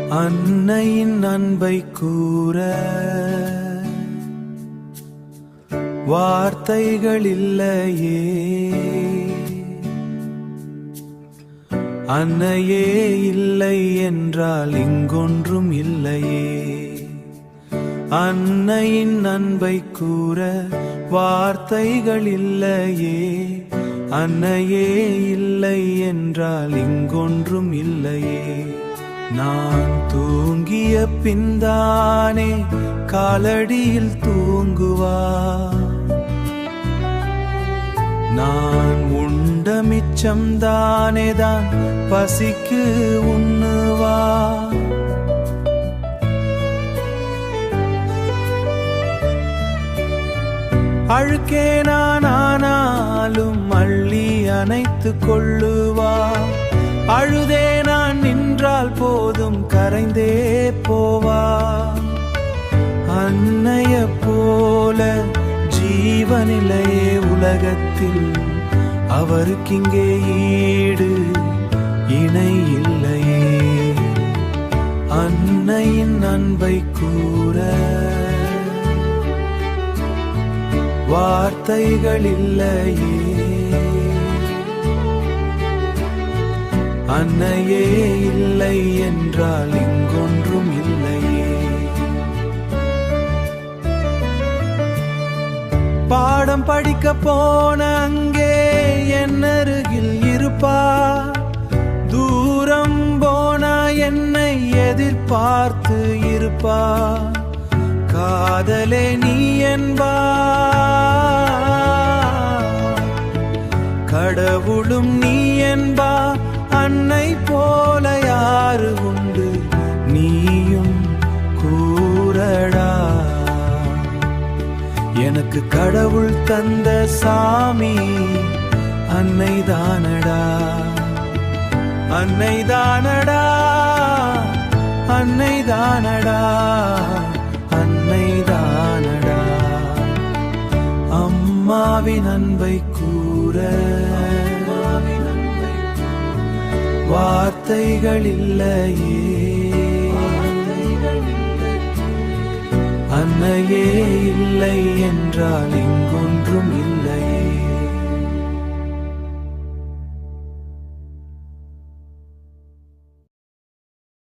அன்னையின் அன்பை கூற வார்த்தைகள் இல்லையே. அன்னையே இல்லை என்றால் இங்கொன்றும் இல்லையே. அன்னையின் அன்பை கூற வார்த்தைகள் இல்லையே. அன்னையே இல்லை என்றால் இங்கொன்றும் இல்லையே. நான் தூங்கிய பின்தானே காலடியில் தூங்குவா. நான் உண்ட மிச்சம் தானேதான் பசிக்கு உண்ணுவா. அழுக்கே நான் ஆனாலும் அள்ளி அணைத்து கொள்ளுவா. அழுதே நான் நின்றால் போதும் கரைந்தே போவா. அன்னைய போல ஜீவனிலையே உலகத்தில், அவருக்கிங்கே ஈடு இணை இல்லையே. அன்னையின் அன்பை கூற வார்த்தைகள் இல்லையே. அன்னையே இல்லை என்றால் இங்கொன்றும் இல்லையே. பாடம் படிக்க போன அங்கே என் அருகில் இருப்பா. தூரம் போனா என்னை எதிர்பார்த்து இருப்பா. காதலே நீ என்பா. கடவுளும் நீ என்பா. அன்னை போல யாரு உண்டு நீயும் கூறடா. எனக்கு கடவுள் தந்த சாமி அன்னை தானடா. அன்னை தானடா. அன்னை தானடா. அன்னை தானடா. அம்மாவின் அன்பை கூற வார்த்தைகள் இல்லையே. அன்னையே இல்லை என்றால் இங்கொன்றும் இல்லையே.